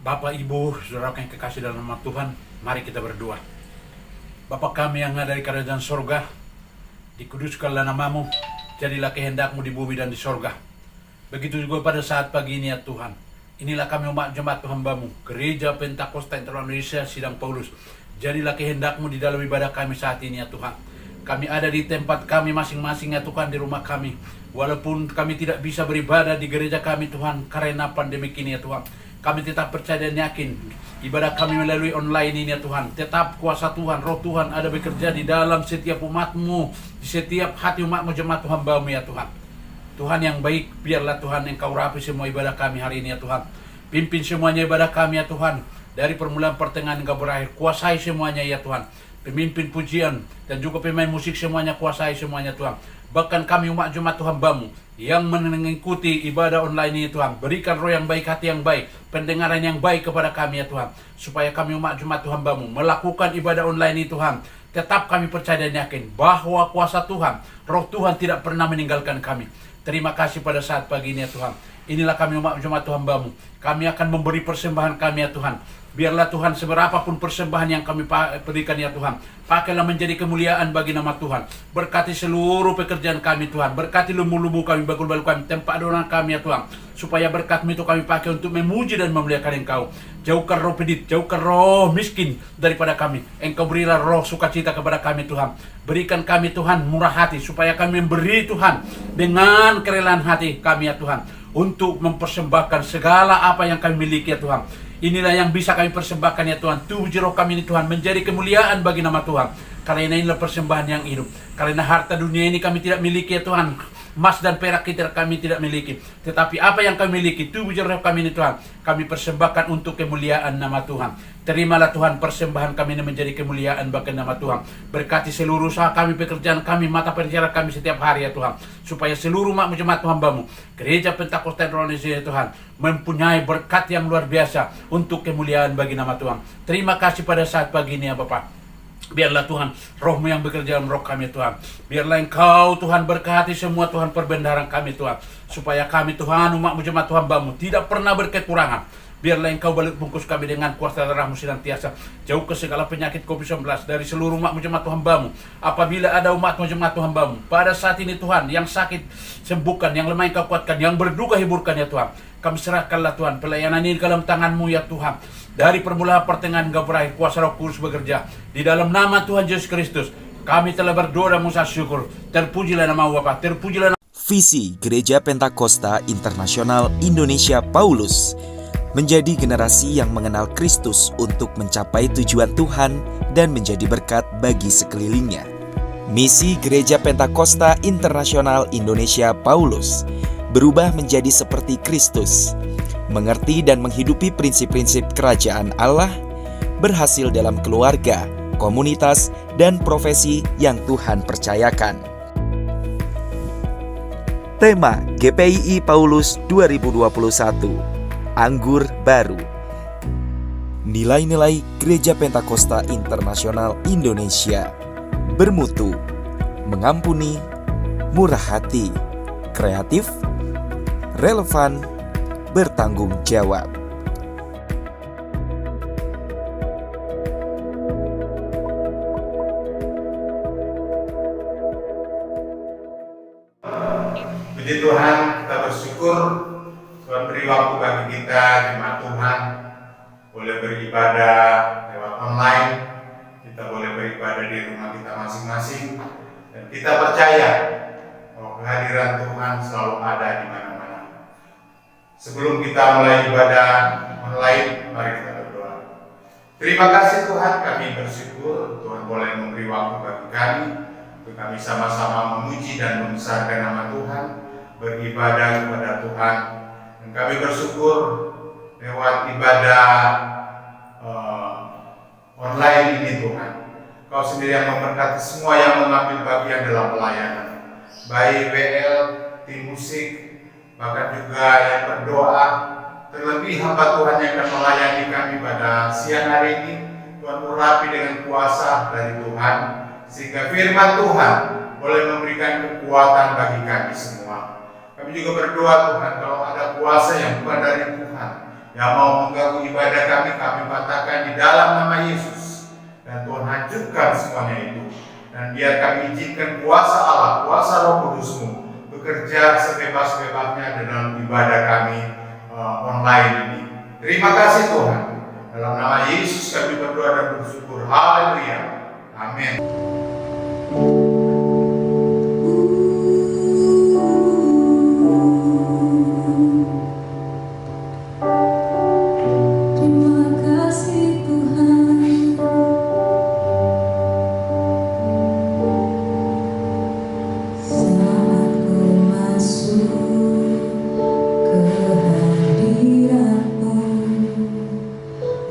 Bapak, Ibu, saudara yang kekasih dalam nama Tuhan, mari kita berdoa. Bapa kami yang ada di kerajaan sorga, dikuduskanlah namamu, jadilah kehendakmu di bumi dan di sorga. Begitu juga pada saat pagi ini ya Tuhan. Inilah kami umat jemaat hamba-Mu, Gereja Pentakosta Internasional Indonesia Sidang Paulus. Jadilah kehendakmu di dalam ibadah kami saat ini ya Tuhan. Kami ada di tempat kami masing-masing ya Tuhan, di rumah kami. Walaupun kami tidak bisa beribadah di gereja kami Tuhan, karena pandemi ini ya Tuhan. Kami tetap percaya dan yakin ibadah kami melalui online ini ya Tuhan. Tetap kuasa Tuhan, roh Tuhan ada bekerja di dalam setiap umat-Mu, di setiap hati umat-Mu jemaat hamba-Mu ya Tuhan. Tuhan yang baik, biarlah Tuhan Engkau rapi semua ibadah kami hari ini ya Tuhan. Pimpin semuanya ibadah kami ya Tuhan. Dari permulaan pertengahan hingga berakhir, kuasai semuanya ya Tuhan. Pemimpin pujian dan juga pemain musik semuanya, kuasai semuanya Tuhan. Bahkan kami umat jemaat Tuhan hamba-Mu yang mengikuti ibadah online ini Tuhan, berikan roh yang baik, hati yang baik, pendengaran yang baik kepada kami ya Tuhan, supaya kami umat jemaat Tuhan hamba-Mu melakukan ibadah online ini Tuhan. Tetap kami percaya dan yakin bahwa kuasa Tuhan, roh Tuhan tidak pernah meninggalkan kami. Terima kasih pada saat pagi ini ya Tuhan. Inilah kami umat jemaat Tuhan hamba-Mu. Kami akan memberi persembahan kami ya Tuhan. Biarlah Tuhan seberapapun persembahan yang kami berikan ya Tuhan, pakailah menjadi kemuliaan bagi nama Tuhan. Berkati seluruh pekerjaan kami Tuhan. Berkati lumbung-lumbung kami, bakul-bakul kami, tempat adonan kami ya Tuhan. Supaya berkat-Mu itu kami pakai untuk memuji dan memuliakan Engkau. Jauhkan roh pedit, jauhkan roh miskin daripada kami. Engkau berilah roh sukacita kepada kami Tuhan. Berikan kami Tuhan murah hati, supaya kami memberi Tuhan dengan kerelaan hati kami ya Tuhan, untuk mempersembahkan segala apa yang kami miliki ya Tuhan. Inilah yang bisa kami persembahkan ya Tuhan. Tujuh roh kami ini Tuhan menjadi kemuliaan bagi nama Tuhan. Karena inilah persembahan yang hidup. Karena harta dunia ini kami tidak miliki ya Tuhan. Emas dan perak kami tidak miliki. Tetapi apa yang kami miliki, tujuh roh kami ini Tuhan, kami persembahkan untuk kemuliaan nama Tuhan. Terimalah Tuhan persembahan kami ini menjadi kemuliaan bagi nama Tuhan. Berkati seluruh usaha kami, pekerjaan kami, mata pencarian kami setiap hari ya Tuhan. Supaya seluruh umat jemaat Tuhan hamba-Mu, Gereja Pentakosta Indonesia ya Tuhan, mempunyai berkat yang luar biasa untuk kemuliaan bagi nama Tuhan. Terima kasih pada saat pagi ini ya Bapak. Biarlah Tuhan roh-Mu yang bekerja dalam roh kami Tuhan. Biarlah Engkau Tuhan berkati semua Tuhan perbendaharaan kami Tuhan. Supaya kami Tuhan umat-Mu jemaat Tuhan hamba-Mu tidak pernah berkekurangan. Biarlah Engkau balik bungkus kami dengan kuasa darah-Mu senantiasa. Jauh ke segala penyakit COVID-19 dari seluruh umat-Mu jemaat Tuhan hamba-Mu. Apabila ada umat-Mu jemaat Tuhan hamba-Mu pada saat ini Tuhan, yang sakit sembuhkan, yang lemah Engkau kuatkan, yang berduka hiburkan ya Tuhan. Kami serahkanlah Tuhan pelayanan ini dalam tangan-Mu ya Tuhan. Dari permulaan pertengahan hingga berakhir, kuasa Roh Kudus bekerja. Di dalam nama Tuhan Yesus Kristus, kami telah berdoa dan mengucap syukur. Terpujilah nama Bapa, terpujilah nama. Visi Gereja Pentakosta Internasional Indonesia Paulus menjadi generasi yang mengenal Kristus untuk mencapai tujuan Tuhan dan menjadi berkat bagi sekelilingnya. Misi Gereja Pentakosta Internasional Indonesia Paulus berubah menjadi seperti Kristus, mengerti dan menghidupi prinsip-prinsip kerajaan Allah, berhasil dalam keluarga, komunitas, dan profesi yang Tuhan percayakan. Tema GPII Paulus 2021, Anggur Baru. Nilai-nilai Gereja Pentakosta Internasional Indonesia: bermutu, mengampuni, murah hati, kreatif, relevan, bertanggung jawab. Puji Tuhan, kita bersyukur Tuhan beri waktu bagi kita jemaat Tuhan boleh beribadah lewat online, kita boleh beribadah di rumah kita masing-masing, dan kita percaya bahwa kehadiran Tuhan selalu ada di mana-mana. Sebelum kita mulai ibadah online, mari kita berdoa. Terima kasih Tuhan, kami bersyukur Tuhan boleh memberi waktu bagi kami untuk kami sama-sama memuji dan membesarkan nama Tuhan, beribadah kepada Tuhan. Dan kami bersyukur lewat ibadah online ini Tuhan, Kau sendiri yang memberkati semua yang mengambil bagian dalam pelayanan, baik WL, tim musik, bahkan juga yang berdoa. Terlebih hamba Tuhan yang akan melayani kami pada siang hari ini, Tuhan urapi dengan kuasa dari Tuhan, sehingga firman Tuhan boleh memberikan kekuatan bagi kami semua. Kami juga berdoa Tuhan, kalau ada kuasa yang bukan dari Tuhan, Yang mau mengganggu ibadah kami, kami patahkan di dalam nama Yesus. Dan Tuhan hancurkan semuanya itu. Dan biar kami izinkan kuasa Allah, kuasa Roh Kudus-Mu bekerja sebebas-bebasnya dalam ibadah kami online ini. Terima kasih Tuhan. Dalam nama Yesus kami berdoa dan bersyukur. Haleluya. Amin.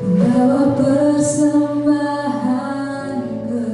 Bawa persembahan ke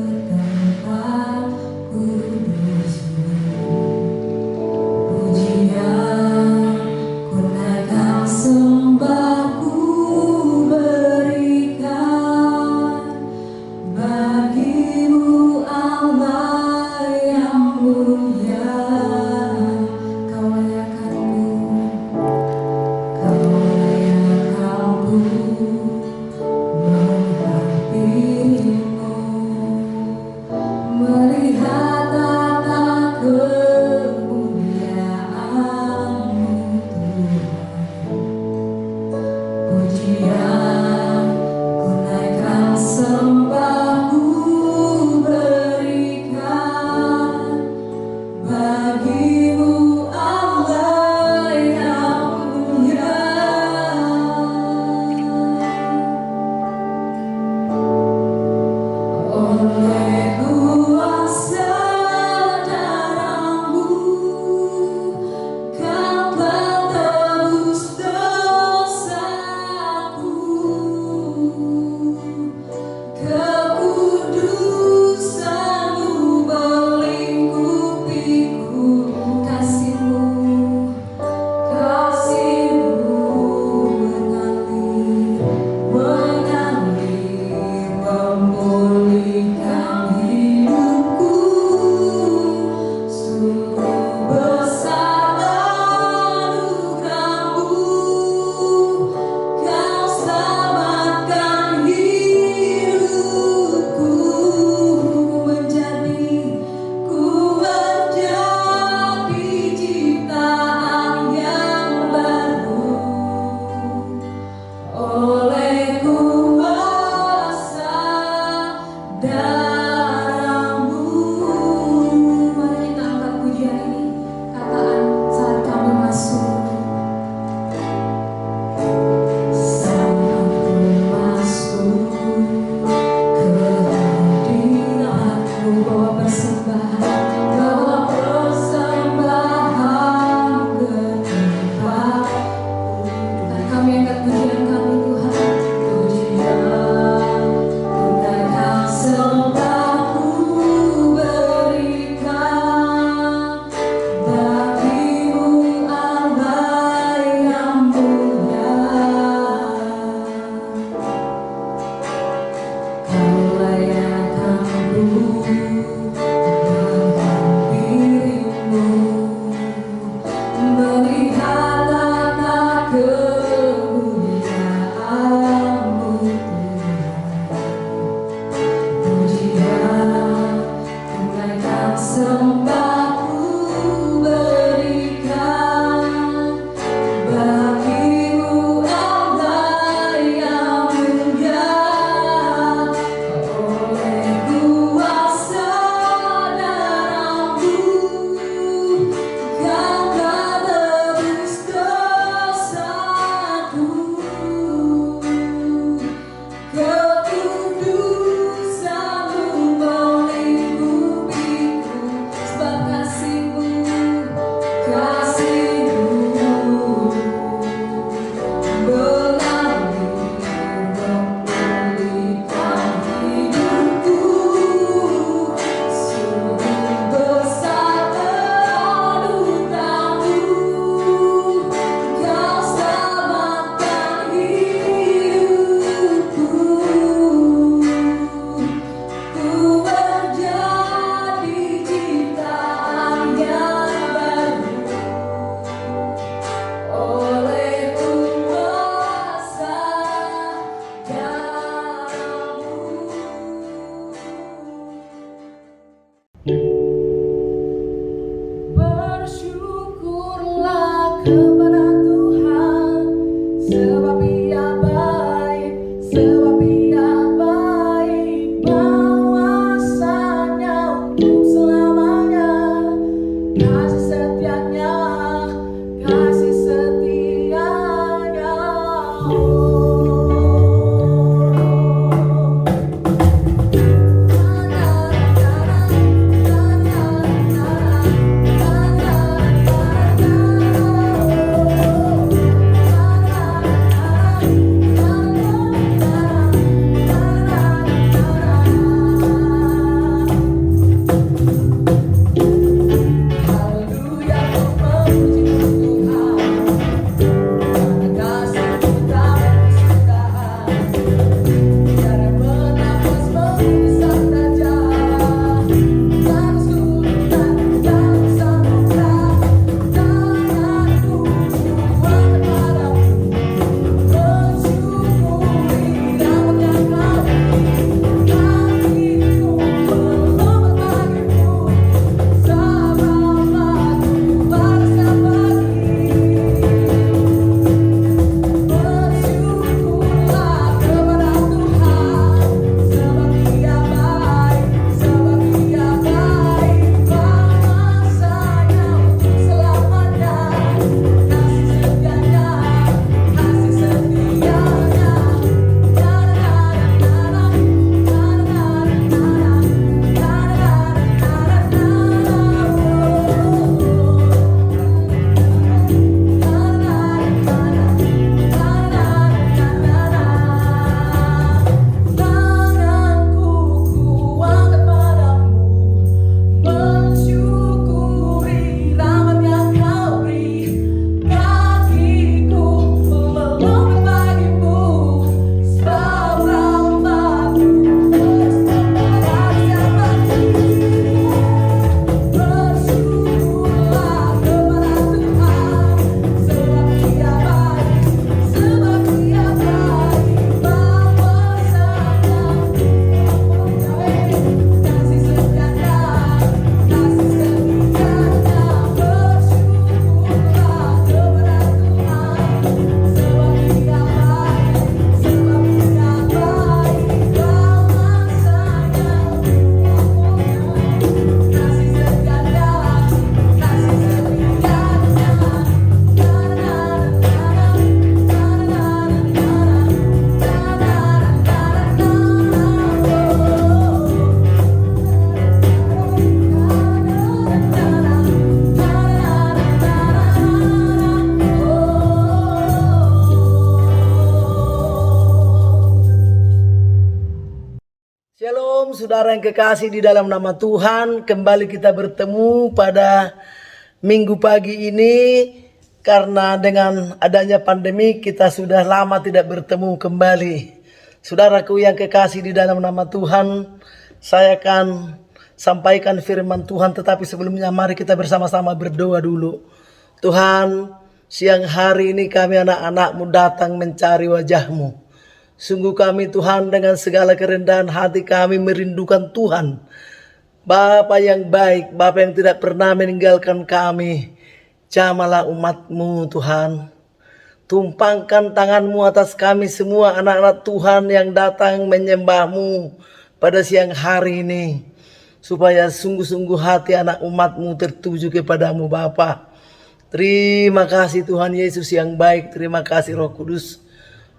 saudara yang kekasih di dalam nama Tuhan, kembali kita bertemu pada minggu pagi ini. Karena dengan adanya pandemi kita sudah lama tidak bertemu kembali. Saudaraku yang kekasih di dalam nama Tuhan, saya akan sampaikan firman Tuhan, tetapi sebelumnya mari kita bersama-sama berdoa dulu. Tuhan, siang hari ini kami anak-anak-Mu datang mencari wajah-Mu. Sungguh kami Tuhan dengan segala kerendahan hati kami merindukan Tuhan. Bapa yang baik, Bapa yang tidak pernah meninggalkan kami. Jamalah umat-Mu Tuhan. Tumpangkan tangan-Mu atas kami semua anak-anak Tuhan yang datang menyembah-Mu pada siang hari ini. Supaya sungguh-sungguh hati anak umat-Mu tertuju kepadamu Bapa. Terima kasih Tuhan Yesus yang baik. Terima kasih Roh Kudus.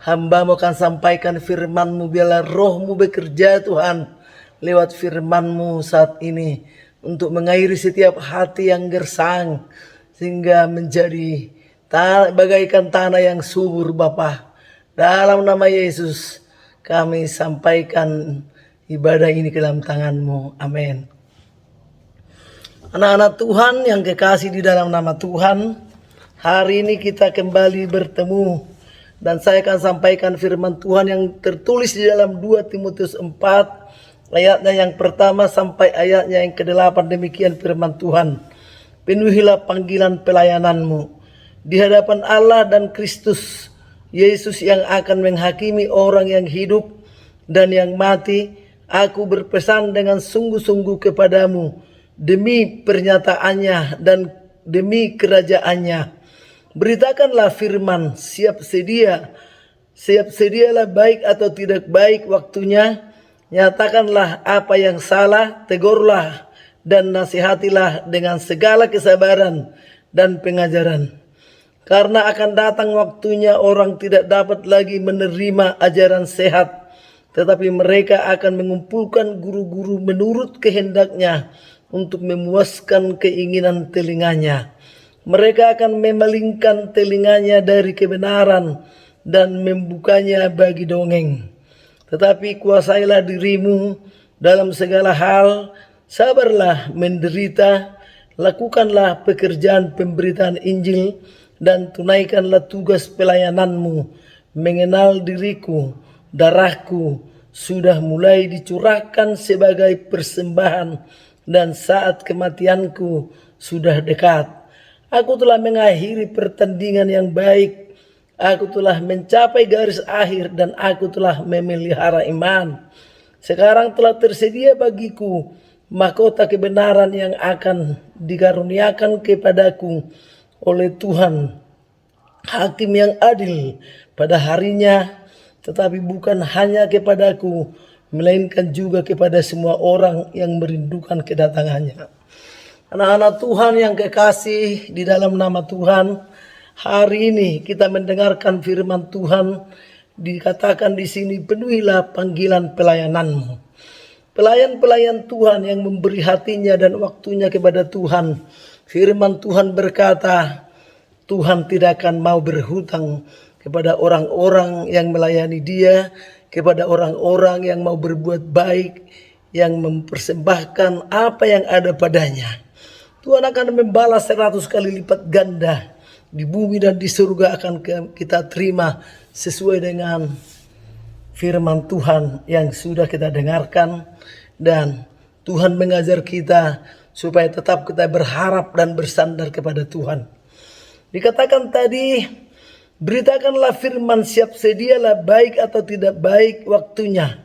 Hamba-Mu akan sampaikan firman-Mu, biarlah Roh-Mu bekerja Tuhan lewat firman-Mu saat ini untuk mengairi setiap hati yang gersang sehingga menjadi bagaikan tanah yang subur Bapa. Dalam nama Yesus kami sampaikan ibadah ini ke dalam tangan-Mu. Amin. Anak-anak Tuhan yang kekasih di dalam nama Tuhan, hari ini kita kembali bertemu. Dan saya akan sampaikan firman Tuhan yang tertulis di dalam 2 Timotius 4 ayatnya yang pertama sampai ayatnya yang ke-8. Demikian firman Tuhan. Penuhilah panggilan pelayananmu di hadapan Allah dan Kristus Yesus yang akan menghakimi orang yang hidup dan yang mati. Aku berpesan dengan sungguh-sungguh kepadamu demi pernyataannya dan demi kerajaannya. Beritakanlah firman, siap sedialah baik atau tidak baik waktunya. Nyatakanlah apa yang salah, tegurlah dan nasihatilah dengan segala kesabaran dan pengajaran. Karena akan datang waktunya orang tidak dapat lagi menerima ajaran sehat, tetapi mereka akan mengumpulkan guru-guru menurut kehendaknya untuk memuaskan keinginan telinganya. Mereka akan memalingkan telinganya dari kebenaran dan membukanya bagi dongeng. Tetapi kuasailah dirimu dalam segala hal, sabarlah menderita, lakukanlah pekerjaan pemberitaan Injil, dan tunaikanlah tugas pelayananmu. Mengenal diriku, darahku sudah mulai dicurahkan sebagai persembahan, dan saat kematianku sudah dekat. Aku telah mengakhiri pertandingan yang baik. Aku telah mencapai garis akhir dan aku telah memelihara iman. Sekarang telah tersedia bagiku mahkota kebenaran yang akan dikaruniakan kepadaku oleh Tuhan, Hakim yang adil pada harinya, tetapi bukan hanya kepadaku, melainkan juga kepada semua orang yang merindukan kedatangannya. Anak-anak Tuhan yang kekasih di dalam nama Tuhan, hari ini kita mendengarkan firman Tuhan, dikatakan di sini, penuhilah panggilan pelayananmu. Pelayan-pelayan Tuhan yang memberi hatinya dan waktunya kepada Tuhan. Firman Tuhan berkata, Tuhan tidak akan mau berhutang kepada orang-orang yang melayani Dia, kepada orang-orang yang mau berbuat baik, yang mempersembahkan apa yang ada padanya. Tuhan akan membalas 100 kali lipat ganda. Di bumi dan di surga akan kita terima sesuai dengan firman Tuhan yang sudah kita dengarkan. Dan Tuhan mengajar kita supaya tetap kita berharap dan bersandar kepada Tuhan. Dikatakan tadi, beritakanlah firman, siap sedialah baik atau tidak baik waktunya.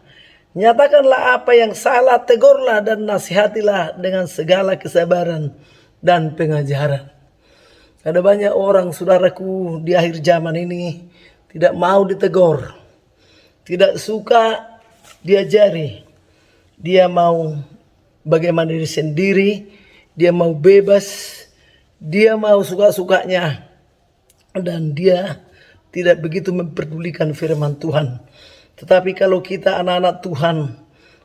Nyatakanlah apa yang salah, tegurlah dan nasihatilah dengan segala kesabaran dan pengajaran. Ada banyak orang, saudaraku, di akhir zaman ini tidak mau ditegur, tidak suka diajari. Dia mau bagaimana diri sendiri, dia mau bebas, dia mau suka-sukanya, dan dia tidak begitu memperdulikan firman Tuhan. Tetapi kalau kita anak-anak Tuhan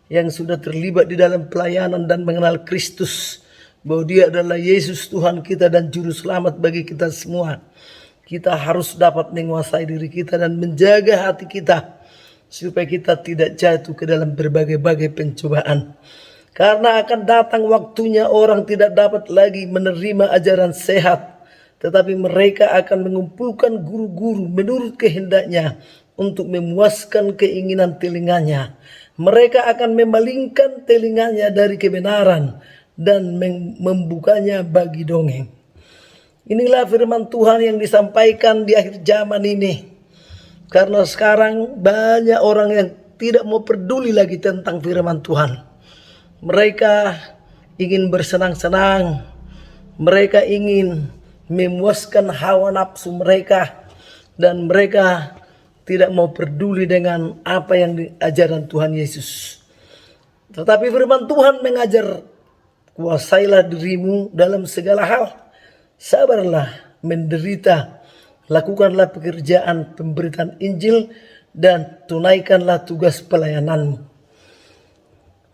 yang sudah terlibat di dalam pelayanan dan mengenal Kristus, bahwa Dia adalah Yesus Tuhan kita dan Juru Selamat bagi kita semua, kita harus dapat menguasai diri kita dan menjaga hati kita supaya kita tidak jatuh ke dalam berbagai-bagai pencobaan. Karena akan datang waktunya orang tidak dapat lagi menerima ajaran sehat, tetapi mereka akan mengumpulkan guru-guru menurut kehendaknya untuk memuaskan keinginan telinganya. Mereka akan memalingkan telinganya dari kebenaran dan membukanya bagi dongeng. Inilah firman Tuhan yang disampaikan di akhir zaman ini. Karena sekarang banyak orang yang tidak mau peduli lagi tentang firman Tuhan. Mereka ingin bersenang-senang. Mereka ingin memuaskan hawa nafsu mereka. Dan mereka tidak mau peduli dengan apa yang diajaran Tuhan Yesus. Tetapi firman Tuhan mengajar, kuasailah dirimu dalam segala hal. Sabarlah menderita. Lakukanlah pekerjaan pemberitaan Injil dan tunaikanlah tugas pelayananmu.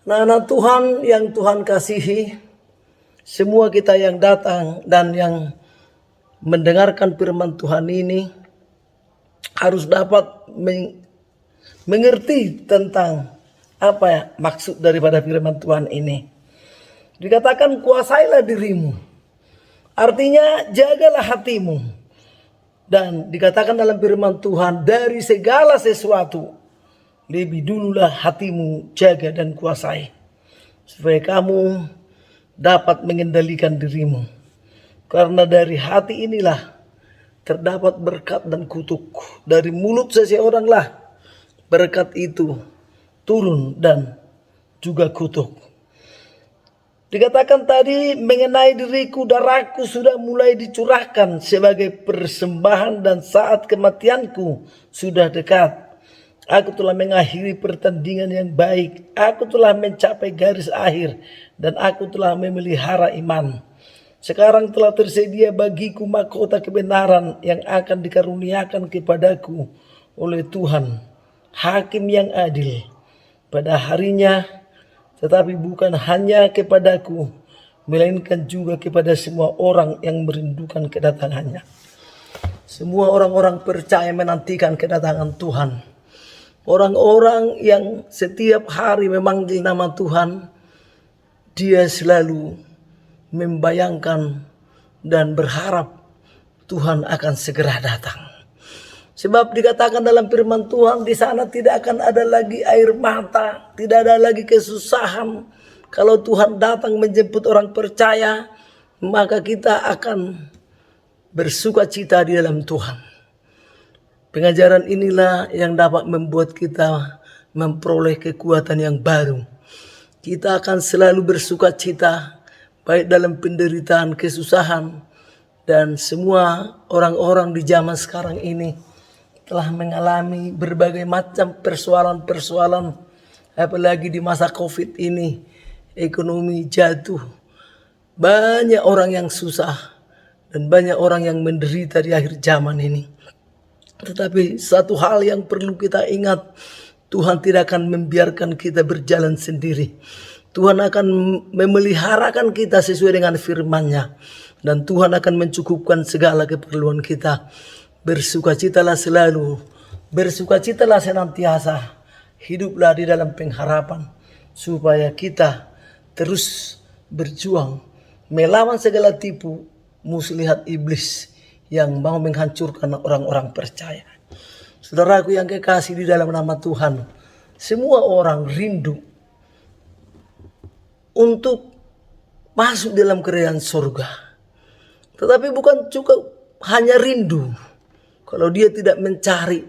Anak-anak Tuhan yang Tuhan kasihi, semua kita yang datang dan yang mendengarkan firman Tuhan ini harus dapat mengerti tentang apa maksud daripada firman Tuhan ini. Dikatakan kuasailah dirimu, artinya jagalah hatimu. Dan dikatakan dalam firman Tuhan, dari segala sesuatu lebih dululah hatimu jaga dan kuasai, supaya kamu dapat mengendalikan dirimu. Karena dari hati inilah terdapat berkat dan kutuk. Dari mulut seseoranglah berkat itu turun dan juga kutuk. Dikatakan tadi, mengenai diriku, darahku sudah mulai dicurahkan sebagai persembahan dan saat kematianku sudah dekat. Aku telah mengakhiri pertandingan yang baik. Aku telah mencapai garis akhir dan aku telah memelihara iman. Sekarang telah tersedia bagiku mahkota kebenaran yang akan dikaruniakan kepadaku oleh Tuhan, Hakim yang adil, pada harinya, tetapi bukan hanya kepadaku, melainkan juga kepada semua orang yang merindukan kedatangannya. Semua orang-orang percaya menantikan kedatangan Tuhan. Orang-orang yang setiap hari memanggil nama Tuhan, dia selalu membayangkan dan berharap Tuhan akan segera datang. Sebab dikatakan dalam firman Tuhan, di sana tidak akan ada lagi air mata, tidak ada lagi kesusahan. Kalau Tuhan datang menjemput orang percaya, maka kita akan bersuka cita di dalam Tuhan. Pengajaran inilah yang dapat membuat kita memperoleh kekuatan yang baru. Kita akan selalu bersuka cita, baik dalam penderitaan, kesusahan, dan semua orang-orang di zaman sekarang ini telah mengalami berbagai macam persoalan-persoalan, apalagi di masa COVID ini, ekonomi jatuh, banyak orang yang susah, dan banyak orang yang menderita di akhir zaman ini. Tetapi satu hal yang perlu kita ingat, Tuhan tidak akan membiarkan kita berjalan sendiri. Tuhan akan memeliharakan kita sesuai dengan firman-Nya. Dan Tuhan akan mencukupkan segala keperluan kita. Bersukacitalah selalu, bersukacitalah senantiasa. Hiduplah di dalam pengharapan, supaya kita terus berjuang melawan segala tipu muslihat iblis yang mau menghancurkan orang-orang percaya. Saudaraku yang kekasih di dalam nama Tuhan, semua orang rindu untuk masuk dalam kerajaan surga. Tetapi bukan cukup hanya rindu. Kalau dia tidak mencari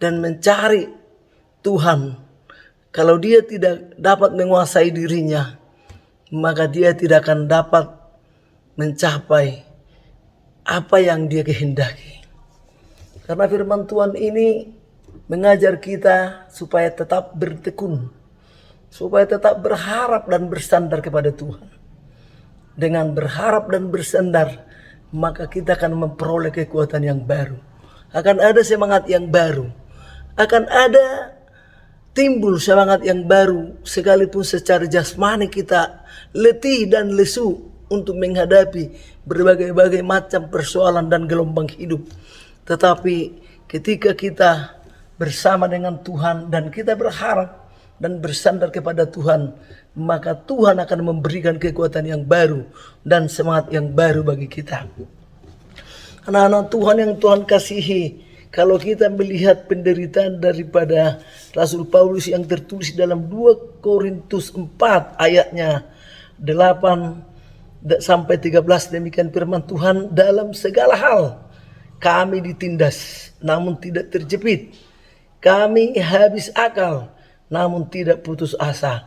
dan mencari Tuhan, kalau dia tidak dapat menguasai dirinya, maka dia tidak akan dapat mencapai apa yang dia kehendaki. Karena firman Tuhan ini mengajar kita supaya tetap bertekun, supaya tetap berharap dan bersandar kepada Tuhan. Dengan berharap dan bersandar, maka kita akan memperoleh kekuatan yang baru. Akan ada semangat yang baru. Akan ada timbul semangat yang baru, sekalipun secara jasmani kita letih dan lesu untuk menghadapi berbagai-bagai macam persoalan dan gelombang hidup. Tetapi ketika kita bersama dengan Tuhan dan kita berharap dan bersandar kepada Tuhan, maka Tuhan akan memberikan kekuatan yang baru dan semangat yang baru bagi kita. Anak-anak Tuhan yang Tuhan kasihi, kalau kita melihat penderitaan daripada Rasul Paulus yang tertulis dalam 2 Korintus 4 ayatnya 8 sampai 13, demikian firman Tuhan, dalam segala hal kami ditindas namun tidak terjepit, kami habis akal namun tidak putus asa,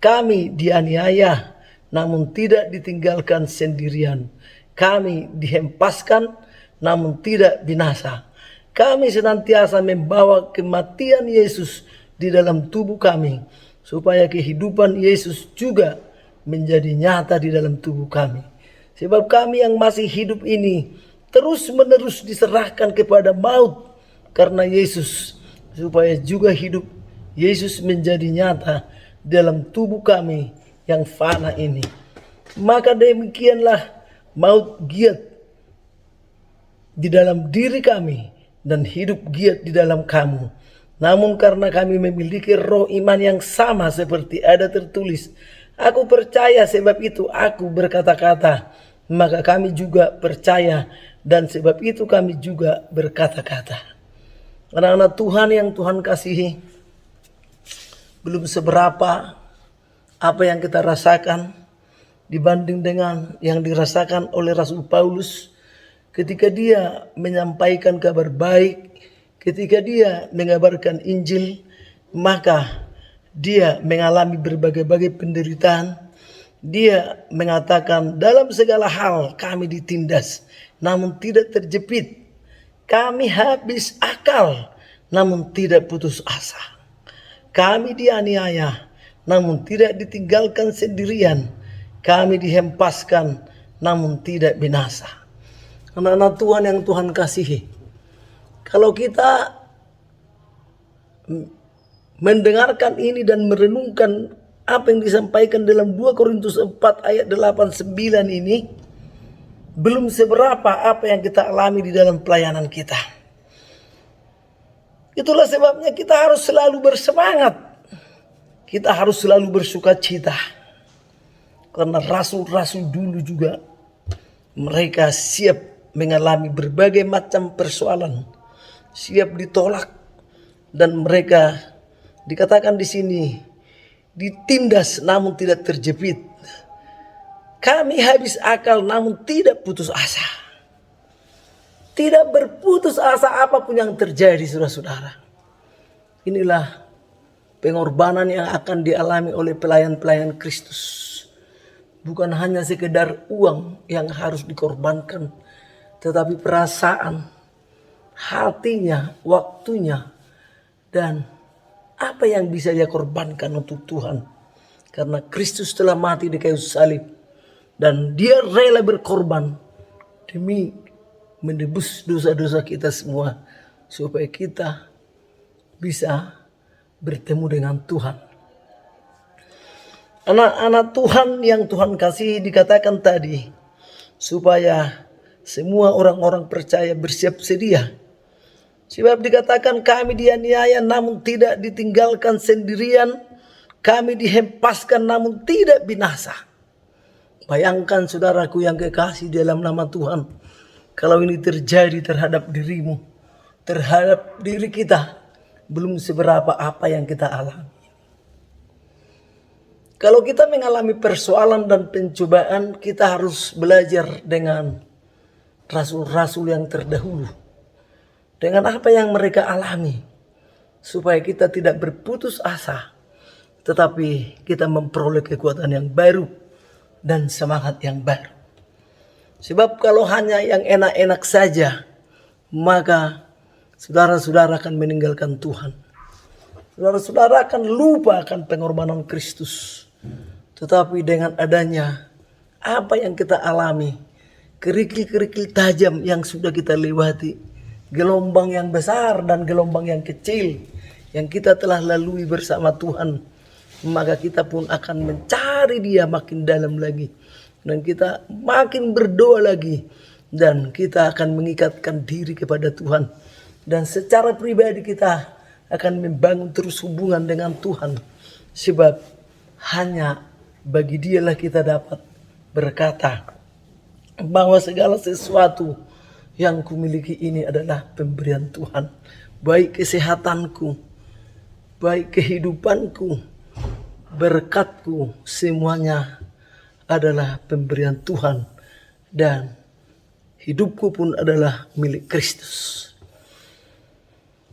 kami dianiaya namun tidak ditinggalkan sendirian, kami dihempaskan namun tidak binasa, kami senantiasa membawa kematian Yesus di dalam tubuh kami, supaya kehidupan Yesus juga menjadi nyata di dalam tubuh kami. Sebab kami yang masih hidup ini terus menerus diserahkan kepada maut karena Yesus, supaya juga hidup Yesus menjadi nyata dalam tubuh kami yang fana ini. Maka demikianlah maut giat di dalam diri kami dan hidup giat di dalam kamu. Namun karena kami memiliki roh iman yang sama seperti ada tertulis, aku percaya sebab itu aku berkata-kata, maka kami juga percaya dan sebab itu kami juga berkata-kata. Anak-anak Tuhan yang Tuhan kasihi, belum seberapa apa yang kita rasakan dibanding dengan yang dirasakan oleh Rasul Paulus ketika dia menyampaikan kabar baik, ketika dia mengabarkan Injil, maka dia mengalami berbagai-bagai penderitaan. Dia mengatakan dalam segala hal kami ditindas namun tidak terjepit, kami habis akal namun tidak putus asa, kami dianiaya namun tidak ditinggalkan sendirian, kami dihempaskan namun tidak binasa. Anak-anak Tuhan yang Tuhan kasihi, kalau kita mendengarkan ini dan merenungkan apa yang disampaikan dalam 2 Korintus 4 ayat 8-9 ini, belum seberapa apa yang kita alami di dalam pelayanan kita. Itulah sebabnya kita harus selalu bersemangat, kita harus selalu bersuka cita. Karena rasul-rasul dulu juga mereka siap mengalami berbagai macam persoalan, siap ditolak, dan mereka dikatakan di sini ditindas namun tidak terjepit. Kami habis akal namun tidak putus asa. Tidak berputus asa apapun yang terjadi, saudara-saudara. Inilah pengorbanan yang akan dialami oleh pelayan-pelayan Kristus. Bukan hanya sekedar uang yang harus dikorbankan, tetapi perasaan, hatinya, waktunya, dan apa yang bisa dia korbankan untuk Tuhan. Karena Kristus telah mati di kayu salib dan dia rela berkorban demi menebus dosa-dosa kita semua, supaya kita bisa bertemu dengan Tuhan. Anak-anak Tuhan yang Tuhan kasih, dikatakan tadi supaya semua orang-orang percaya bersiap sedia. Sebab dikatakan kami dianiaya namun tidak ditinggalkan sendirian, kami dihempaskan namun tidak binasa. Bayangkan saudaraku yang kekasih dalam nama Tuhan, kalau ini terjadi terhadap dirimu, terhadap diri kita, belum seberapa apa yang kita alami. Kalau kita mengalami persoalan dan pencobaan, kita harus belajar dengan rasul-rasul yang terdahulu, dengan apa yang mereka alami, supaya kita tidak berputus asa, tetapi kita memperoleh kekuatan yang baru dan semangat yang baru. Sebab kalau hanya yang enak-enak saja, maka saudara-saudara akan meninggalkan Tuhan. Saudara-saudara akan lupa akan pengorbanan Kristus. Tetapi dengan adanya apa yang kita alami, kerikil-kerikil tajam yang sudah kita lewati, gelombang yang besar dan gelombang yang kecil yang kita telah lalui bersama Tuhan, maka kita pun akan mencari Dia makin dalam lagi, dan kita makin berdoa lagi, dan kita akan mengikatkan diri kepada Tuhan. Dan secara pribadi kita akan membangun terus hubungan dengan Tuhan. Sebab hanya bagi Dialah kita dapat berkata bahwa segala sesuatu yang kumiliki ini adalah pemberian Tuhan. Baik kesehatanku, baik kehidupanku, berkatku, semuanya adalah pemberian Tuhan. Dan hidupku pun adalah milik Kristus.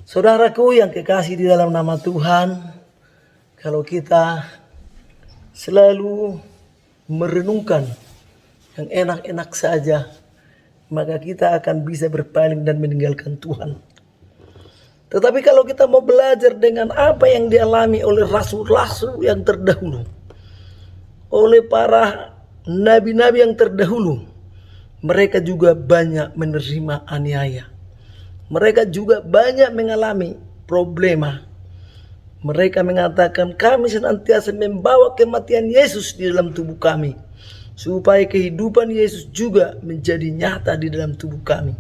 Saudaraku yang kekasih di dalam nama Tuhan, kalau kita selalu merenungkan yang enak-enak saja, maka kita akan bisa berpaling dan meninggalkan Tuhan. Tetapi kalau kita mau belajar dengan apa yang dialami oleh rasul-rasul yang terdahulu, oleh para nabi-nabi yang terdahulu, mereka juga banyak menerima aniaya. Mereka juga banyak mengalami problema. Mereka mengatakan, kami senantiasa membawa kematian Yesus di dalam tubuh kami, supaya kehidupan Yesus juga menjadi nyata di dalam tubuh kami.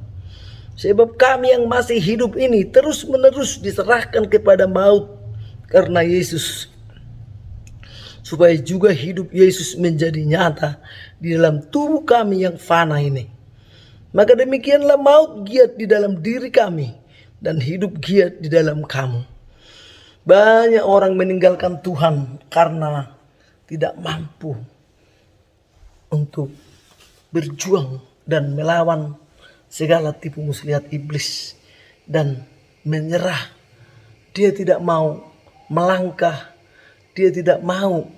Sebab kami yang masih hidup ini terus-menerus diserahkan kepada maut karena Yesus, supaya juga hidup Yesus menjadi nyata di dalam tubuh kami yang fana ini. Maka demikianlah maut giat di dalam diri kami dan hidup giat di dalam kamu. Banyak orang meninggalkan Tuhan karena tidak mampu untuk berjuang dan melawan segala tipu muslihat iblis dan menyerah. Dia tidak mau melangkah, dia tidak mau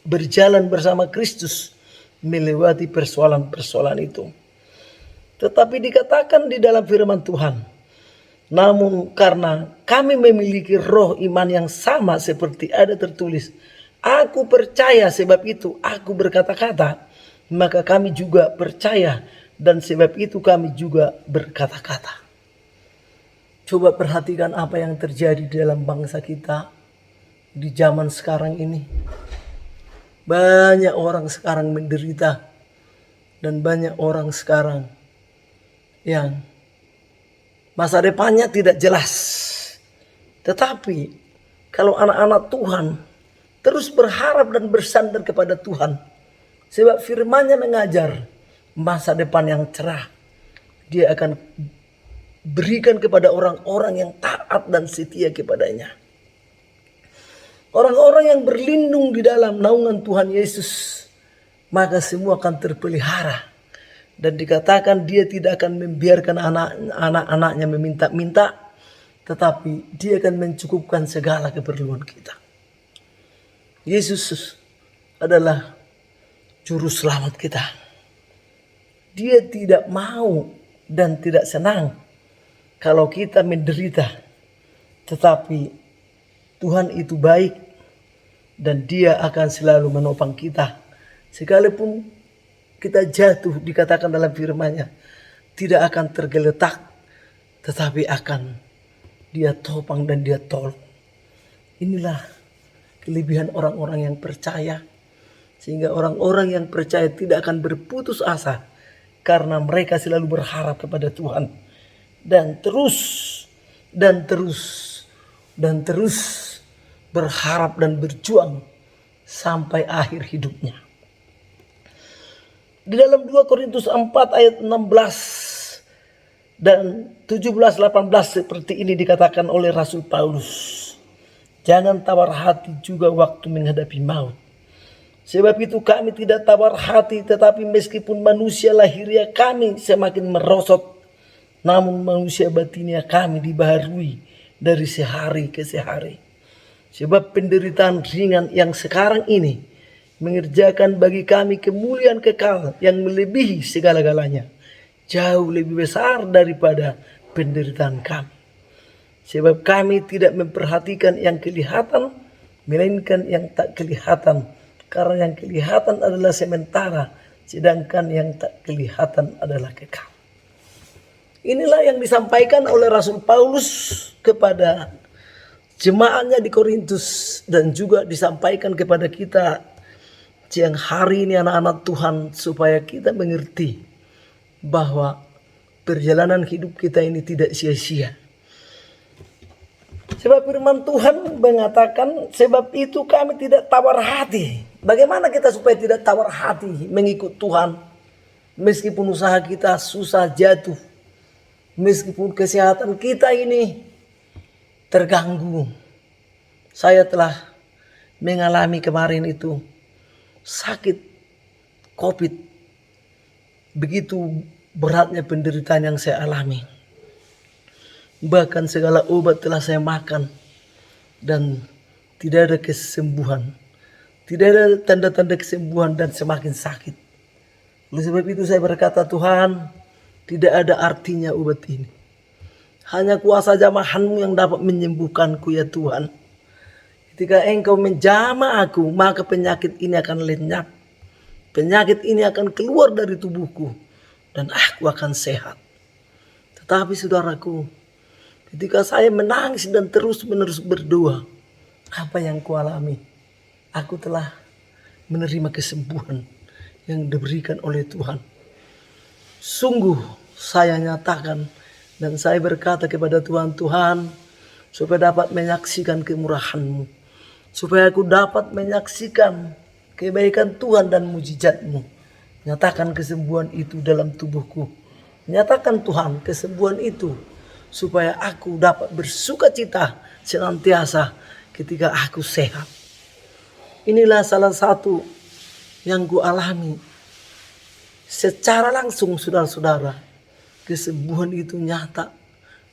berjalan bersama Kristus melewati persoalan-persoalan itu. Tetapi dikatakan di dalam firman Tuhan, namun karena kami memiliki roh iman yang sama seperti ada tertulis, aku percaya sebab itu aku berkata-kata, maka kami juga percaya dan sebab itu kami juga berkata-kata. Coba perhatikan apa yang terjadi di dalam bangsa kita di zaman sekarang ini. Banyak orang sekarang menderita dan banyak orang sekarang yang masa depannya tidak jelas. Tetapi kalau anak-anak Tuhan terus berharap dan bersandar kepada Tuhan, sebab firman-Nya mengajar masa depan yang cerah, Dia akan berikan kepada orang-orang yang taat dan setia kepadanya. Orang-orang yang berlindung di dalam naungan Tuhan Yesus, maka semua akan terpelihara. Dan dikatakan Dia tidak akan membiarkan anak-anaknya meminta-minta, tetapi Dia akan mencukupkan segala keperluan kita. Yesus adalah juru selamat kita. Dia tidak mau dan tidak senang kalau kita menderita, tetapi Tuhan itu baik dan Dia akan selalu menopang kita. Sekalipun kita jatuh, dikatakan dalam firman-Nya, tidak akan tergeletak, tetapi akan Dia topang dan Dia tolong. Inilah kelebihan orang-orang yang percaya, sehingga orang-orang yang percaya tidak akan berputus asa karena mereka selalu berharap kepada Tuhan dan terus berharap dan berjuang sampai akhir hidupnya. Di dalam 2 Korintus 4 ayat 16 dan 17-18 seperti ini dikatakan oleh Rasul Paulus. Jangan tawar hati juga waktu menghadapi maut. Sebab itu kami tidak tawar hati, tetapi meskipun manusia lahiriah kami semakin merosot, namun manusia batinnya kami dibaharui dari sehari ke sehari. Sebab penderitaan ringan yang sekarang ini mengerjakan bagi kami kemuliaan kekal yang melebihi segala-galanya, jauh lebih besar daripada penderitaan kami. Sebab kami tidak memperhatikan yang kelihatan, melainkan yang tak kelihatan, karena yang kelihatan adalah sementara, sedangkan yang tak kelihatan adalah kekal. Inilah yang disampaikan oleh Rasul Paulus kepada jemaatnya di Korintus, dan juga disampaikan kepada kita siang hari ini anak-anak Tuhan, supaya kita mengerti bahwa perjalanan hidup kita ini tidak sia-sia. Sebab firman Tuhan mengatakan, sebab itu kami tidak tawar hati. Bagaimana kita supaya tidak tawar hati mengikut Tuhan? Meskipun usaha kita susah jatuh. Meskipun kesehatan kita ini terganggu. Saya telah mengalami kemarin itu sakit COVID. Begitu beratnya penderitaan yang saya alami. Bahkan segala obat telah saya makan dan tidak ada kesembuhan. Tidak ada tanda-tanda kesembuhan dan semakin sakit. Oleh sebab itu saya berkata, Tuhan, tidak ada artinya obat ini. Hanya kuasa jamahanmu yang dapat menyembuhkanku ya Tuhan. Ketika Engkau menjamah aku, maka penyakit ini akan lenyap. Penyakit ini akan keluar dari tubuhku dan aku akan sehat. Tetapi saudaraku, ketika saya menangis dan terus-menerus berdoa, apa yang kualami? Aku telah menerima kesembuhan yang diberikan oleh Tuhan. Sungguh saya nyatakan dan saya berkata kepada Tuhan, Tuhan, supaya dapat menyaksikan kemurahan-Mu, supaya aku dapat menyaksikan kebaikan Tuhan dan mujizat-Mu. Nyatakan kesembuhan itu dalam tubuhku. Nyatakan Tuhan kesembuhan itu supaya aku dapat bersuka cita senantiasa ketika aku sehat. Inilah salah satu yang ku alami secara langsung, saudara-saudara. Kesembuhan itu nyata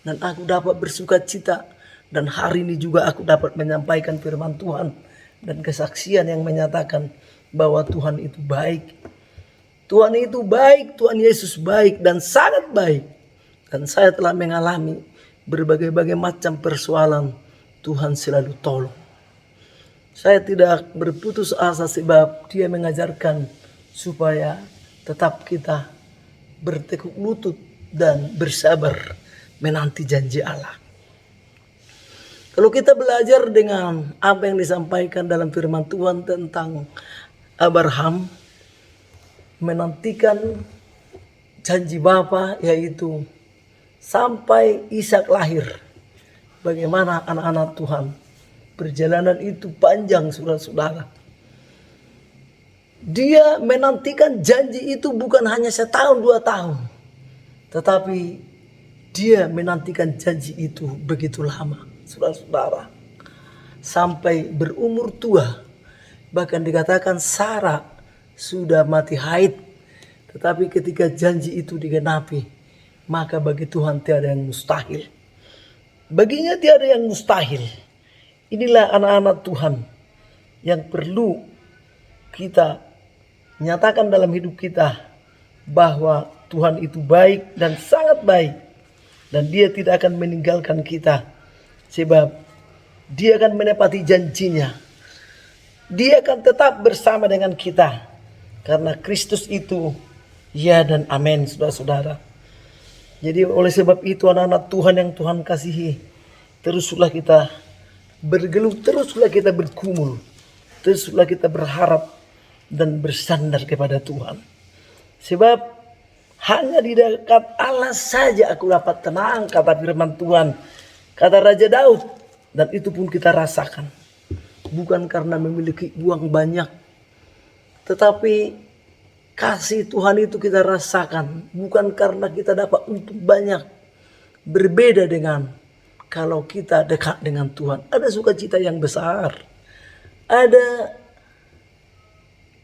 dan aku dapat bersuka cita. Dan hari ini juga aku dapat menyampaikan firman Tuhan dan kesaksian yang menyatakan bahwa Tuhan itu baik. Tuhan itu baik, Tuhan Yesus baik dan sangat baik. Dan saya telah mengalami berbagai-bagai macam persoalan, Tuhan selalu tolong. Saya tidak berputus asa sebab Dia mengajarkan supaya tetap kita bertekuk lutut dan bersabar menanti janji Allah. Kalau kita belajar dengan apa yang disampaikan dalam firman Tuhan tentang Abraham menantikan janji Bapa, yaitu sampai Ishak lahir. Bagaimana anak-anak Tuhan, perjalanan itu panjang, saudara-saudara. Dia menantikan janji itu bukan hanya 1 tahun 2 tahun, tetapi dia menantikan janji itu begitu lama, saudara-saudara, sampai berumur tua. Bahkan dikatakan Sarah sudah mati haid, tetapi ketika janji itu digenapi, maka bagi Tuhan tiada yang mustahil. Baginya tiada yang mustahil. Inilah anak-anak Tuhan yang perlu kita nyatakan dalam hidup kita, bahwa Tuhan itu baik dan sangat baik, dan Dia tidak akan meninggalkan kita, sebab Dia akan menepati janjinya. Dia akan tetap bersama dengan kita, karena Kristus itu ya dan amin, saudara-saudara. Jadi oleh sebab itu anak-anak Tuhan yang Tuhan kasihi, teruslah kita bergelut, teruslah kita bergumul, teruslah kita berharap dan bersandar kepada Tuhan. Sebab hanya di dekat Allah saja aku dapat tenang, kata firman Tuhan, kata Raja Daud. Dan itu pun kita rasakan. Bukan karena memiliki uang banyak, tetapi kasih Tuhan itu kita rasakan bukan karena kita dapat untung banyak. Berbeda dengan kalau kita dekat dengan Tuhan. Ada sukacita yang besar. Ada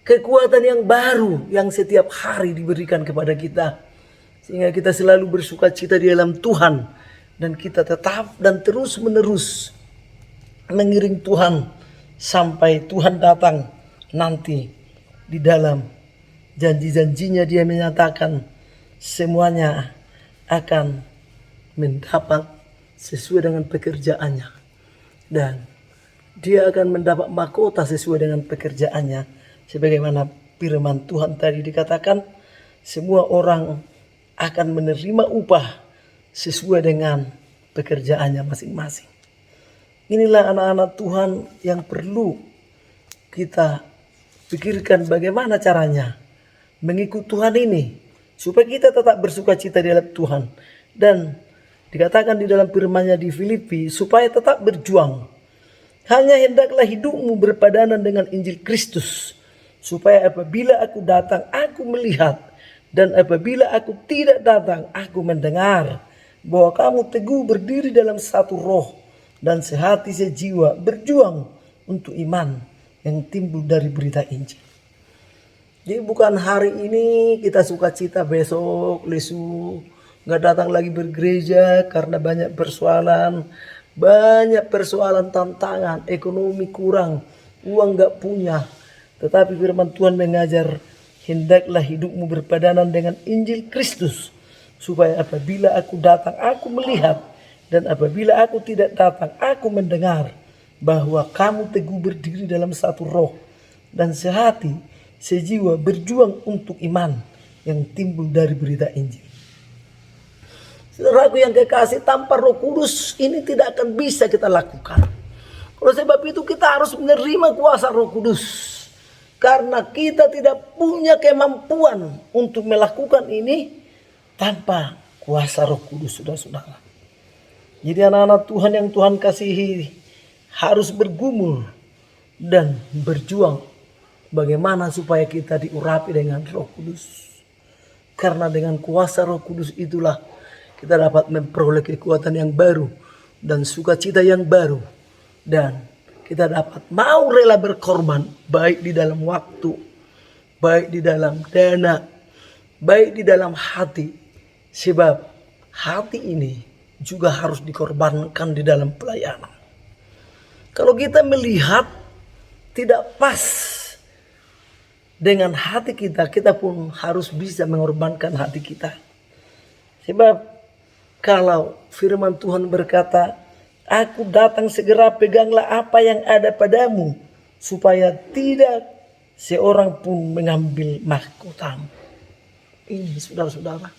kekuatan yang baru yang setiap hari diberikan kepada kita. Sehingga kita selalu bersukacita di dalam Tuhan. Dan kita tetap dan terus menerus mengiring Tuhan sampai Tuhan datang nanti. Di dalam janji-janjinya Dia menyatakan semuanya akan mendapat sesuai dengan pekerjaannya. Dan dia akan mendapat mahkota sesuai dengan pekerjaannya. Sebagaimana firman Tuhan tadi dikatakan, semua orang akan menerima upah sesuai dengan pekerjaannya masing-masing. Inilah anak-anak Tuhan yang perlu kita pikirkan bagaimana caranya mengikut Tuhan ini, supaya kita tetap bersuka cita di dalam Tuhan. Dan Dikatakan di dalam firman-Nya di Filipi, supaya tetap berjuang. Hanya hendaklah hidupmu berpadanan dengan Injil Kristus, supaya apabila aku datang, aku melihat, dan apabila aku tidak datang, aku mendengar, bahwa kamu teguh berdiri dalam satu roh, dan sehati sejiwa berjuang untuk iman yang timbul dari berita Injil. Jadi bukan hari ini kita sukacita, besok lesu, nggak datang lagi bergereja karena banyak persoalan tantangan, ekonomi kurang, uang nggak punya. Tetapi firman Tuhan mengajar, hendaklah hidupmu berpadanan dengan Injil Kristus, supaya apabila aku datang, aku melihat, dan apabila aku tidak datang, aku mendengar, bahwa kamu teguh berdiri dalam satu roh, dan sehati, sejiwa berjuang untuk iman yang timbul dari berita Injil. Saudaraku yang kekasih, tanpa Roh Kudus ini tidak akan bisa kita lakukan. Oleh sebab itu kita harus menerima kuasa Roh Kudus, karena kita tidak punya kemampuan untuk melakukan ini tanpa kuasa Roh Kudus, saudara-saudara. Jadi anak-anak Tuhan yang Tuhan kasihi harus bergumul dan berjuang bagaimana supaya kita diurapi dengan Roh Kudus. Karena dengan kuasa Roh Kudus itulah kita dapat memperoleh kekuatan yang baru dan sukacita yang baru. Dan kita dapat mau rela berkorban, baik di dalam waktu, baik di dalam dana, baik di dalam hati. Sebab hati ini juga harus dikorbankan di dalam pelayanan. Kalau kita melihat tidak pas dengan hati kita, kita pun harus bisa mengorbankan hati kita. Sebab kalau firman Tuhan berkata, aku datang segera, peganglah apa yang ada padamu, supaya tidak seorang pun mengambil mahkotamu. Ini saudara-saudara,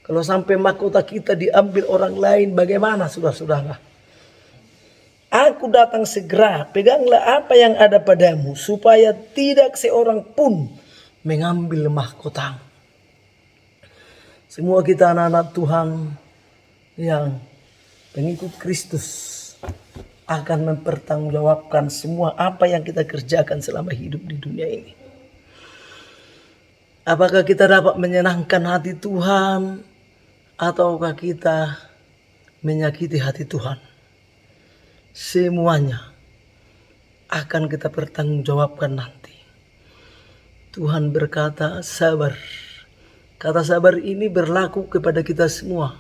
kalau sampai mahkota kita diambil orang lain, bagaimana saudara-saudara? Aku datang segera, peganglah apa yang ada padamu, supaya tidak seorang pun mengambil mahkotamu. Semua kita anak-anak Tuhan yang pengikut Kristus akan mempertanggungjawabkan semua apa yang kita kerjakan selama hidup di dunia ini. Apakah kita dapat menyenangkan hati Tuhan, ataukah kita menyakiti hati Tuhan? Semuanya akan kita pertanggungjawabkan nanti. Tuhan berkata sabar. Kata sabar ini berlaku kepada kita semua.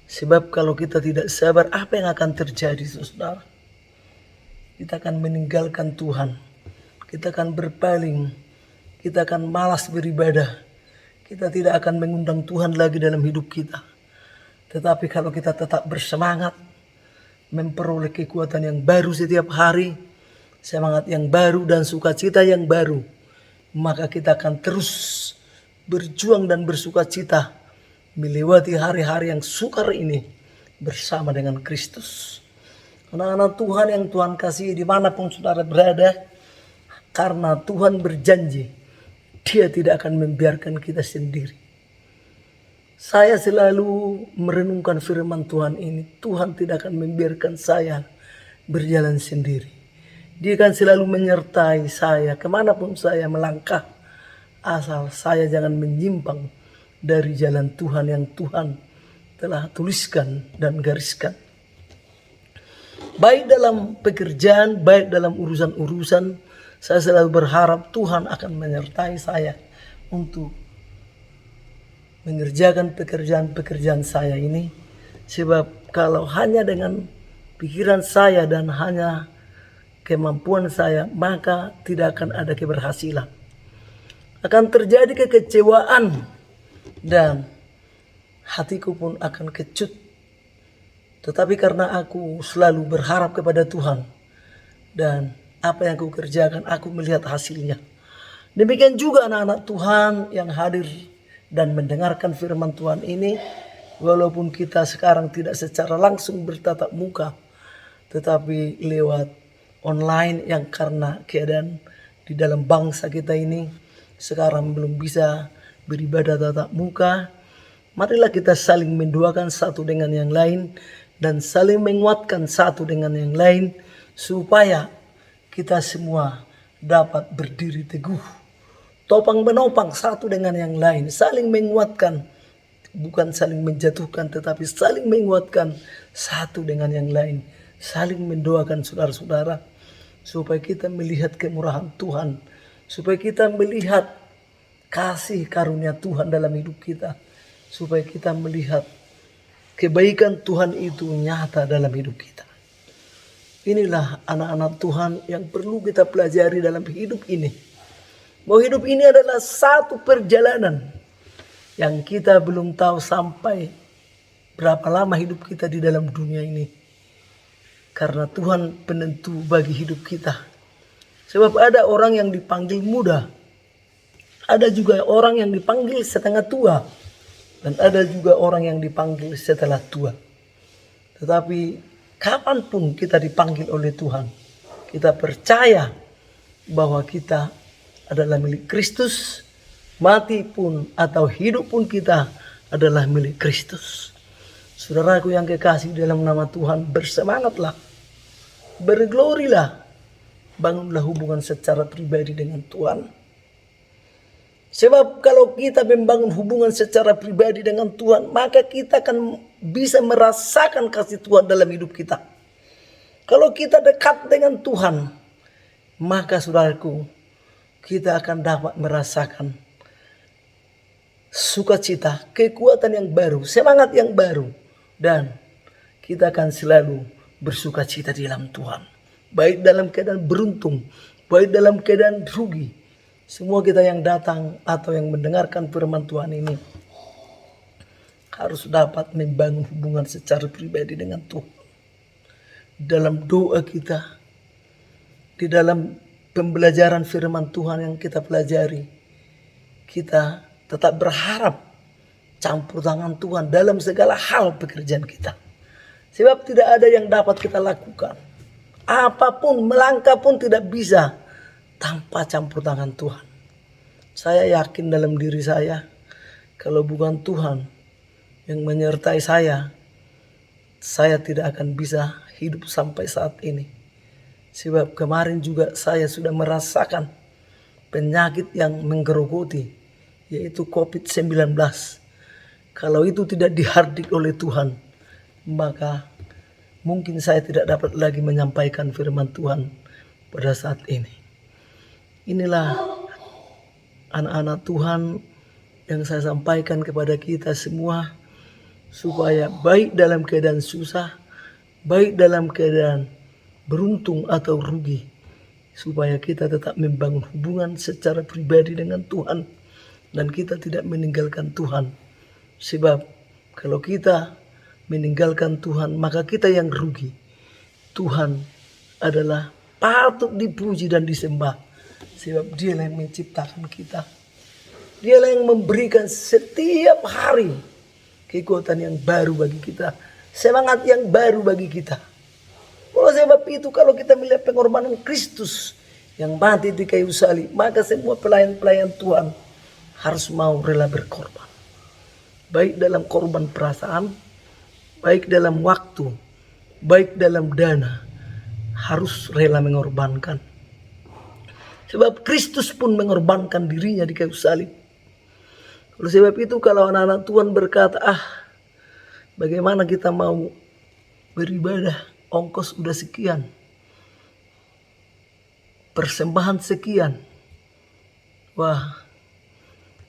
Sebab kalau kita tidak sabar, apa yang akan terjadi, saudara? Kita akan meninggalkan Tuhan. Kita akan berpaling. Kita akan malas beribadah. Kita tidak akan mengundang Tuhan lagi dalam hidup kita. Tetapi kalau kita tetap bersemangat, memperoleh kekuatan yang baru setiap hari, semangat yang baru dan sukacita yang baru, maka kita akan terus berjuang dan bersukacita melewati hari-hari yang sukar ini bersama dengan Kristus. Anak-anak Tuhan yang Tuhan kasih dimanapun saudara berada, karena Tuhan berjanji Dia tidak akan membiarkan kita sendiri. Saya selalu merenungkan firman Tuhan ini. Tuhan tidak akan membiarkan saya berjalan sendiri. Dia akan selalu menyertai saya kemanapun saya melangkah. Asal saya jangan menyimpang dari jalan Tuhan yang Tuhan telah tuliskan dan gariskan. Baik dalam pekerjaan, baik dalam urusan-urusan, saya selalu berharap Tuhan akan menyertai saya untuk mengerjakan pekerjaan-pekerjaan saya ini. Sebab kalau hanya dengan pikiran saya dan hanya kemampuan saya, maka tidak akan ada keberhasilan. Akan terjadi kekecewaan dan hatiku pun akan kecut. Tetapi karena aku selalu berharap kepada Tuhan dan apa yang aku kerjakan, aku melihat hasilnya. Demikian juga anak-anak Tuhan yang hadir dan mendengarkan firman Tuhan ini, walaupun kita sekarang tidak secara langsung bertatap muka, tetapi lewat online yang karena keadaan di dalam bangsa kita ini sekarang belum bisa beribadah tatap muka, Marilah kita saling mendoakan satu dengan yang lain dan saling menguatkan satu dengan yang lain supaya kita semua dapat berdiri teguh, topang menopang satu dengan yang lain, saling menguatkan, bukan saling menjatuhkan tetapi saling menguatkan satu dengan yang lain, saling mendoakan saudara-saudara supaya kita melihat kemurahan Tuhan, supaya kita melihat kasih karunia Tuhan dalam hidup kita, supaya kita melihat kebaikan Tuhan itu nyata dalam hidup kita. Inilah anak-anak Tuhan yang perlu kita pelajari dalam hidup ini. Bahwa hidup ini adalah satu perjalanan yang kita belum tahu sampai berapa lama hidup kita di dalam dunia ini. Karena Tuhan penentu bagi hidup kita. Sebab ada orang yang dipanggil muda, ada juga orang yang dipanggil setengah tua, dan ada juga orang yang dipanggil setelah tua. Tetapi kapanpun kita dipanggil oleh Tuhan, kita percaya bahwa kita adalah milik Kristus, mati pun atau hidup pun kita adalah milik Kristus. Saudaraku yang kekasih dalam nama Tuhan, bersemangatlah, berglorilah, bangunlah hubungan secara pribadi dengan Tuhan. Sebab kalau kita membangun hubungan secara pribadi dengan Tuhan, maka kita akan bisa merasakan kasih Tuhan dalam hidup kita. Kalau kita dekat dengan Tuhan, maka saudaraku, kita akan dapat merasakan sukacita, kekuatan yang baru, semangat yang baru, dan kita akan selalu bersukacita di dalam Tuhan. Baik dalam keadaan beruntung, baik dalam keadaan rugi. Semua kita yang datang atau yang mendengarkan firman Tuhan ini harus dapat membangun hubungan secara pribadi dengan Tuhan. Dalam doa kita, di dalam pembelajaran firman Tuhan yang kita pelajari, kita tetap berharap campur tangan Tuhan dalam segala hal pekerjaan kita. Sebab tidak ada yang dapat kita lakukan. Apapun, melangkah pun tidak bisa tanpa campur tangan Tuhan. Saya yakin dalam diri saya, kalau bukan Tuhan yang menyertai saya tidak akan bisa hidup sampai saat ini. Sebab kemarin juga saya sudah merasakan penyakit yang menggerogoti, yaitu COVID-19. Kalau itu tidak dihardik oleh Tuhan, maka mungkin saya tidak dapat lagi menyampaikan firman Tuhan pada saat ini. Inilah anak-anak Tuhan yang saya sampaikan kepada kita semua, supaya baik dalam keadaan susah, baik dalam keadaan beruntung atau rugi, supaya kita tetap membangun hubungan secara pribadi dengan Tuhan dan kita tidak meninggalkan Tuhan. Sebab kalau kita meninggalkan Tuhan, maka kita yang rugi. Tuhan adalah patut dipuji dan disembah, sebab Dialah yang menciptakan kita. Dialah yang memberikan setiap hari kekuatan yang baru bagi kita, semangat yang baru bagi kita. Oleh sebab itu, kalau kita melihat pengorbanan Kristus yang mati di kayu salib, maka semua pelayan-pelayan Tuhan harus mau rela berkorban. Baik dalam korban perasaan, baik dalam waktu, baik dalam dana, harus rela mengorbankan. Sebab Kristus pun mengorbankan dirinya di kayu salib. Oleh sebab itu, kalau anak-anak Tuhan berkata, bagaimana kita mau beribadah, ongkos udah sekian, persembahan sekian. Wah,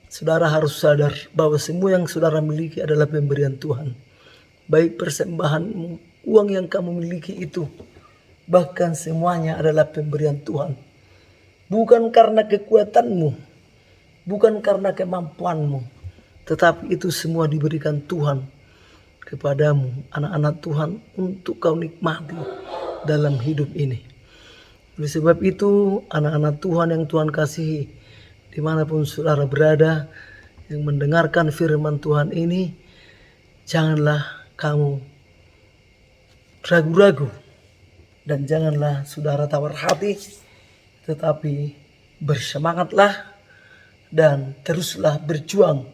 saudara harus sadar bahwa semua yang saudara miliki adalah pemberian Tuhan. Baik persembahanmu, uang yang kamu miliki itu, bahkan semuanya adalah pemberian Tuhan. Bukan karena kekuatanmu, bukan karena kemampuanmu, tetapi itu semua diberikan Tuhan kepadamu, anak-anak Tuhan, untuk kau nikmati dalam hidup ini. Oleh sebab itu, anak-anak Tuhan yang Tuhan kasihi, dimanapun saudara berada yang mendengarkan firman Tuhan ini, janganlah kamu ragu-ragu dan janganlah saudara tawar hati, tetapi bersemangatlah dan teruslah berjuang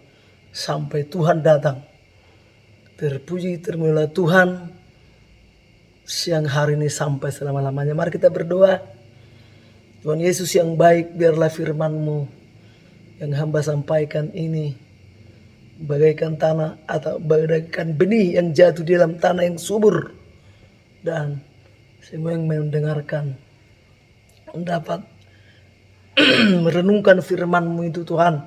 sampai Tuhan datang. Terpuji termulialah Tuhan siang hari ini sampai selama-lamanya. Mari kita berdoa. Tuhan Yesus yang baik, biarlah firman-Mu yang hamba sampaikan ini bagaikan tanah atau bagaikan benih yang jatuh di dalam tanah yang subur, dan semua yang mendengarkan dapat merenungkan firman-Mu itu Tuhan,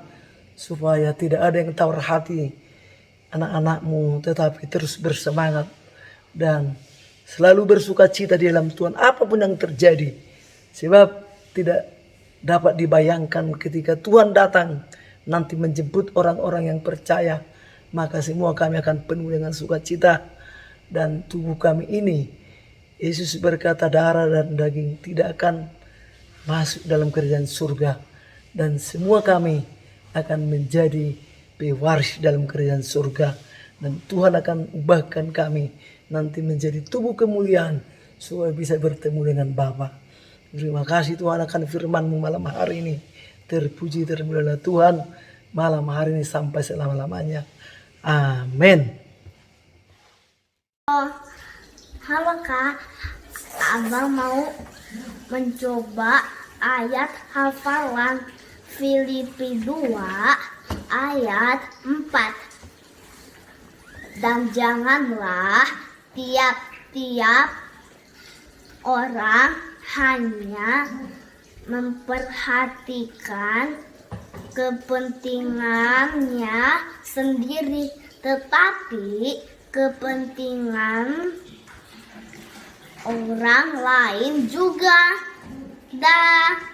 supaya tidak ada yang tawar hati anak-anak-Mu, tetapi terus bersemangat dan selalu bersuka cita di dalam Tuhan apapun yang terjadi. Sebab tidak dapat dibayangkan ketika Tuhan datang nanti menjemput orang-orang yang percaya, maka semua kami akan penuh dengan sukacita. Dan tubuh kami ini, Yesus berkata, darah dan daging tidak akan masuk dalam kerajaan surga, dan semua kami akan menjadi pewaris dalam kerajaan surga. Dan Tuhan akan ubahkan kami nanti menjadi tubuh kemuliaan supaya bisa bertemu dengan Bapa. Terima kasih Tuhan akan firman-Mu malam hari ini. Terpuji termulialah Tuhan malam hari ini sampai selama-lamanya. Amin. Halo Kak, Abang mau mencoba ayat hafalan Filipi 2 ayat 4. Dan janganlah tiap-tiap orang hanya memperhatikan kepentingannya sendiri, tetapi kepentingan orang lain juga. Dah.